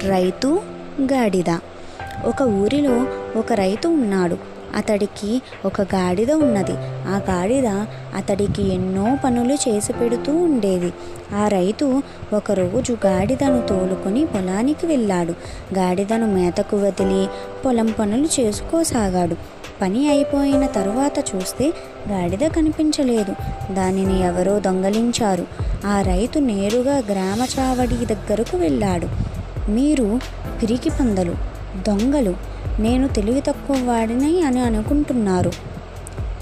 రైతు గాడిద. ఒక ఊరిలో ఒక రైతు ఉన్నాడు. అతడికి ఒక గాడిద ఉన్నది. ఆ గాడిద అతడికి ఎన్నో పనులు చేసి పెడుతూ ఉండేది. ఆ రైతు ఒకరోజు గాడిదను తోలుకొని పొలానికి వెళ్ళాడు. గాడిదను మేతకు వదిలి పొలం పనులు చేసుకోసాగాడు. పని అయిపోయిన తరువాత చూస్తే గాడిద కనిపించలేదు. దానిని ఎవరో దొంగలించారు. ఆ రైతు నేరుగా గ్రామ చావడి దగ్గరకు వెళ్ళాడు. మీరు పిరికి పందలు, దొంగలు, నేను తెలివి తక్కువ వాడిని అని అనుకుంటున్నారు.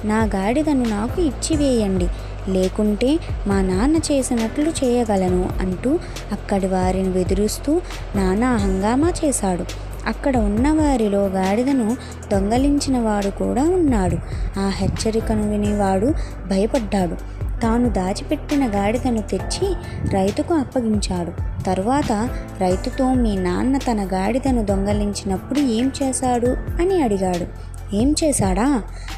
నా గాడిదను నాకు ఇచ్చివేయండి, లేకుంటే మా నాన్న చేసినట్లు చేయగలను అంటూ అక్కడి వారిని బెదిరిస్తూ నానా హంగామా చేశాడు. అక్కడ ఉన్నవారిలో గాడిదను దొంగలించిన వాడు కూడా ఉన్నాడు. ఆ హెచ్చరికను వినేవాడు భయపడ్డాడు. తాను దాచిపెట్టిన గాడిదను తెచ్చి రైతుకు అప్పగించాడు. తరువాత రైతుతో, మీ నాన్న తన గాడిదను దొంగలించినప్పుడు ఏం చేశాడు అని అడిగాడు. ఏం చేశాడా?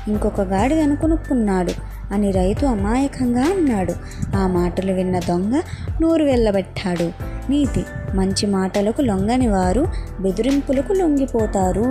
ఇంకొక గాడిదను కొనుక్కున్నాడు అని రైతు అమాయకంగా అన్నాడు. ఆ మాటలు విన్న దొంగ నోరు వెళ్ళబెట్టాడు. నీతి: మంచి మాటలకు లొంగని వారు బెదిరింపులకు లొంగిపోతారు.